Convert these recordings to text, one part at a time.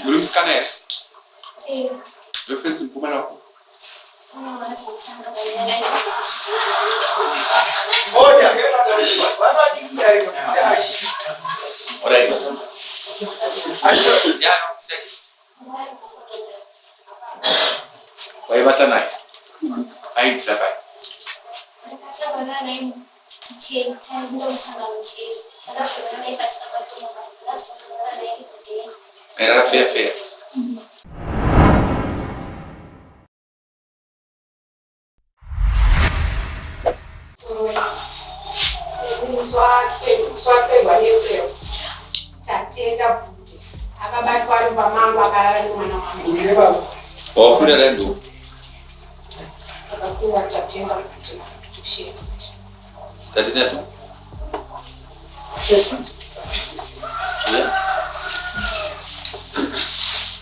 Ulimsikana yeye? Wewe face mpuma na Alright. Why batana? Ai tlapai. Era fair. Swatwe bwaleo tatenda futi akabatwa ari pamangu akarara nemwana wangu ndire baba Kule rendo akakuwa tatenda futi kushia tatenda tu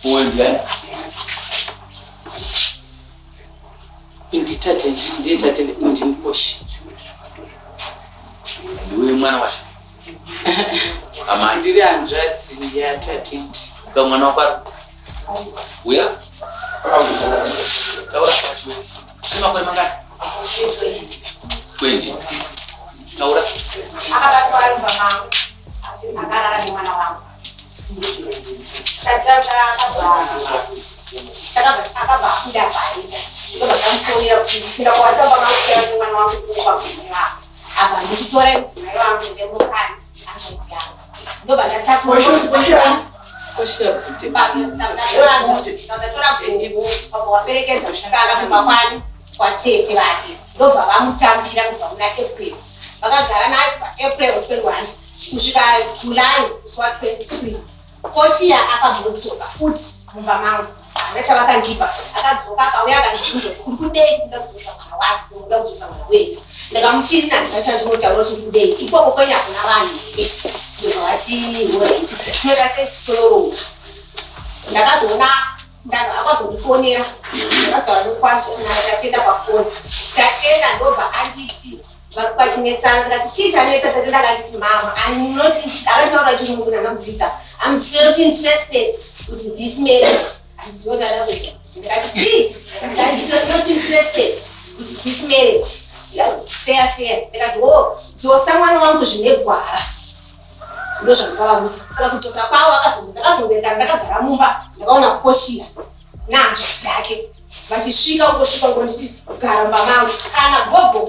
Uwe ndiani inditate indiniposhi Uwe mwana wacho amandiri anzvadzi yatatenda ka mwana wako uya taura kwacho sima kwa mangani kwendi taura akabatwa ari pamangu akarara nemwana wangu akabva akuda paenda ndovakamfonera kuti ndipinda kuvatamba kautera nemwana wangu kuvakumira abva ndichitora mudzimai wangu ndemukani anzvadzi yangu ndobva ndatakura bhuku abva waperekedza musikana kubva kwani kwatete vake ndobva vamutambira kubva muna april vakagara naye kubva april 21 kusvika july musi wa23 koshiya akambotsoka futi mumba mangu ndachavakandipa akadzoka akauya akandibvunza kuti uri kudei kuda kudzosa mwana wangu unoda kudzosa mwana wenyu ndikamuchiri nandina chandinotaura kuti kudei ikoko kwenyu hakuna vanhu here ndikavati oreti tinoita setororoka ndakazoona akazondifonera ndakazotaura nokwazvotatenda pafoni tatenda ndobva anditi vari pachinetsana ndikati chii chanetsa tatenda akanditi mama akataura kuti munhu ndakamudzidza I'm not interested with this marriage. And it's what I love. I'm not interested with this marriage. Yeah, fair. So someone wants to zvinegwara. Ndozvandakavabudza. Saka kudzosa kwavo vakazongobereka ndakagara mumba ndakaona Koshiya nanzvadzi yake vachisvika ngonditi kugara mumba mangu kana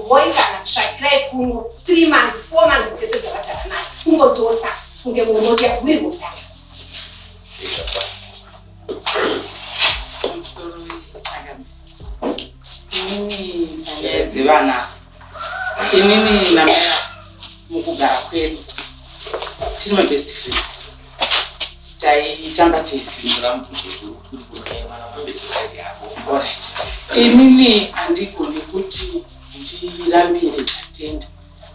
boy kana tsvakirai kuno 3 months 4 months dzese dzavagara naye kungodzosa kunge munhu unoti yavhurirwa kudai dzivana inini namaya mukugara kwedu tiri mabest friends taitamba teisimbura inini handigoni kuti ndirambire tatenda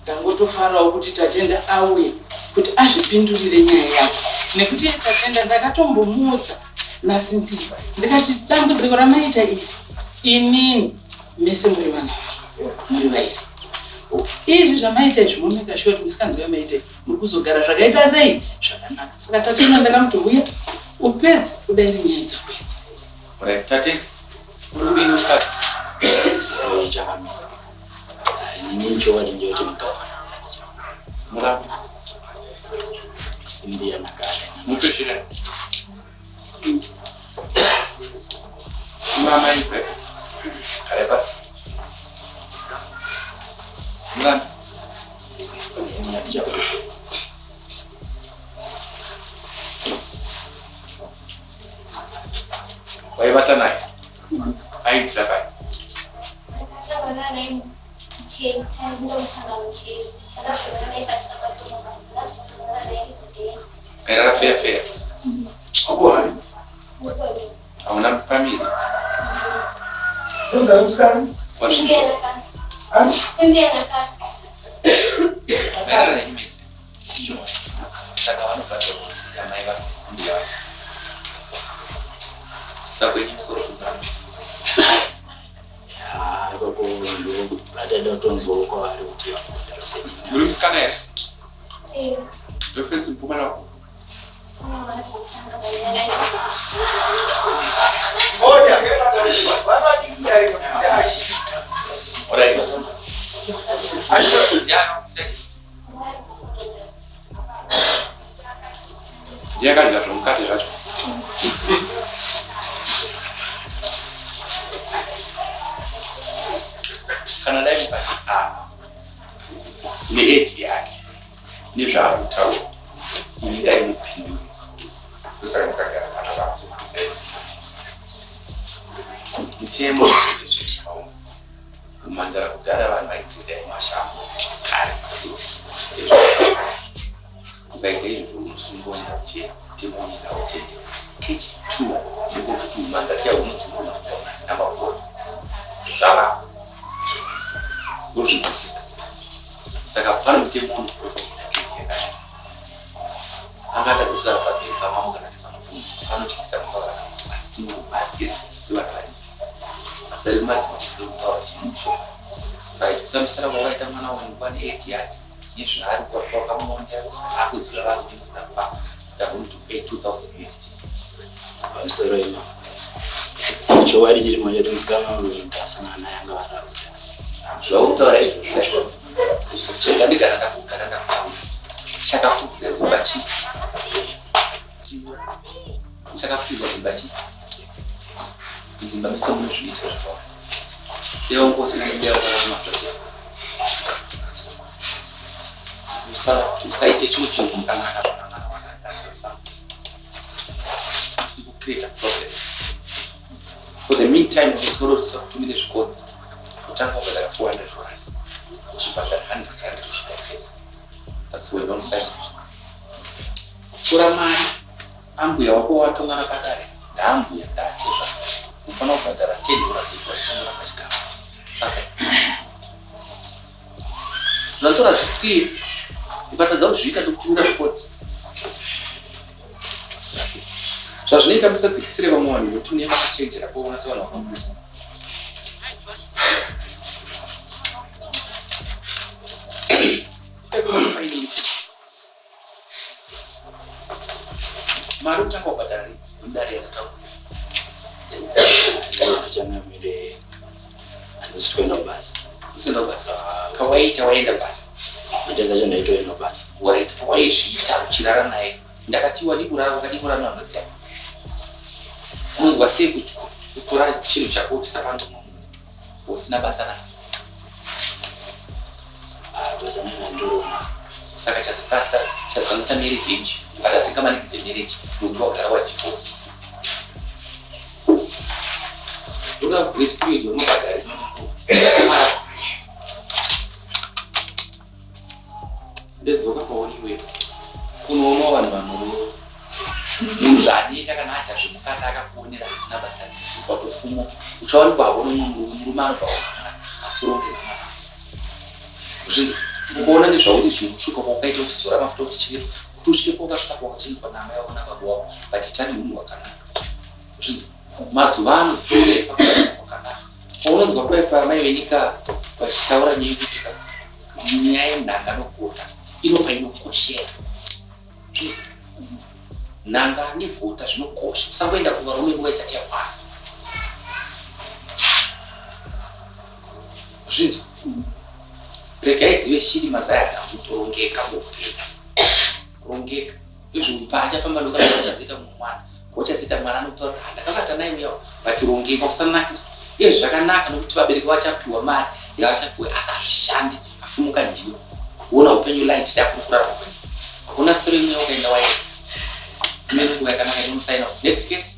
ndangotofarawo kuti tatenda auye kuti azvipindurire nyaya yake nekuti tatenda ndakatombomuudza nasinzi ndikati dambudziko ramaita iri inini mese muri vana muri vairi izvi zvamaita izvi momeka sure kuti musikanzi wamaita muri kuzogara zvakaita sei zvakanaka saka tatenda ndakamuti uya upedze kudairi nyaya dzakwedzi tatenda urudini ukasi sero chakamira inini nchowadi njoti mukadzi murapi simbi yanakala mupeshira mama ipe kale basi mwana ni ajabu waibata naye ai tlapai era fair Agora, hauna família não sabemos cara. era nem mesmo sakawa nopata kusi ya maiva ndio sabe ni sofuta ya babo ndo badala tonzo kwa wale kuti darasani ulimsikana yeye face mpuma na Alright. Yeah, say. Yeah, kan ndio mkate racho. Kana dai mpa. Ni age yake. Ni sha utawo. Ni dai mpindu. Sasa mkate anaba. Mtemo kumandara kudara vanhu vaitsidai mashambo kare kukaita izvo musumboni kuti timonina kuti kh2 ndikokuti mumanda tiaunodzimuna kuona namba 4 zvava ndozvinzwisisa saka pano mutemoni kuita kh angatadza kuzara pamberi pamamwe kana tipanobvunza panotyisa kutaura asi tinobatsira sevatari asari mazivakuru kutaura chimucho kutamisira kwakaita mwana wangu pane 8 yake nezvaari kwakamonda akuziva vanhu ndikuzapa ndakuti pay 2000 USD pamusoro ino chowari chiri manyari musikana ndasangana naye anga vararudza zvautaura izvo chakandikana ndakugara ndakutaura chakafukidza dzimba chi chakafukidza dzimba chi dzimba mese munozviita zvakawanda leo ngosina ndiyao kana matoto usaite chimwe chinhu mukanaka sasa to create a problem. For the meantime, it's going to 2 minutes codes. Utanga kubadala $400. Ushibadala $100. That's why don't sign. Kura mari ambuya wako watongana kadare ndambuya ndateva ufana kubadala $10 kwa sumura kachikama saka tunatora clear ifatadza kuzviita kutumira codes. Zvazvinoita musadzikisire vamwe vanhu nokuti mune makachenjera kuona sevanhu vakamusa. Mari utanga kubhadhara mudare yakataura. Ndichanamire handisi kuenda kubasa. Usienda kubasa. Pawaita waenda basa. Handisa ndaitoenda basa. Waraita pawaizviita uchirara naye. Ndakatiwa ndikurara ukadikurara navanhukadzi yako. Unonzwa sei kuti kutora chinhu chako chisapando usina basa naye? Basa naye nandorona. Saka chazokwanisa marriage patatenga manikidze marriage nokuti wagara wadivorce. Una grace period yomubhadhari semara ndedzoka pauriwe kunoona vanhu zvaanoita kana aita zvemukanda akakuonera asina basa watofumo uchawanikwa haona murume anobva asorongera zvinzi kuona nezvauri zviutsvuka kwakaita uchizora mafuta uchichekera kuti usvikepo ukasvika kwakachengetwa naamai wako nababa wako vatitani unhu hwakanaka zvinzi mazuva ano dzidzai pakutanga kwakanaka paunonzwa kudai paamai venyika vachitaura nyaya yekuti nyaya yenhanga nogota inopa inokoshera nhanga negota zvinokosha usangoenda kuvarume nguva isati yakwana zvinzwa regai dzive shiri mazaya akamutorongeka muupenyu kurongeka izvo paachafamba ndokaaachazoita mumwana wachazoita mwana anokutaura ndakavata naye uyawo vatirongeka kusanakiswa iye zvakanaka nokuti vabereki vachapiwa mari yavachapiwa asi hazvishandi afumuka ndiyo kuona upenyu light takurikura upenyu hakuna story imwe ukaenda waenda imene nguva yakanaka inomusaina next case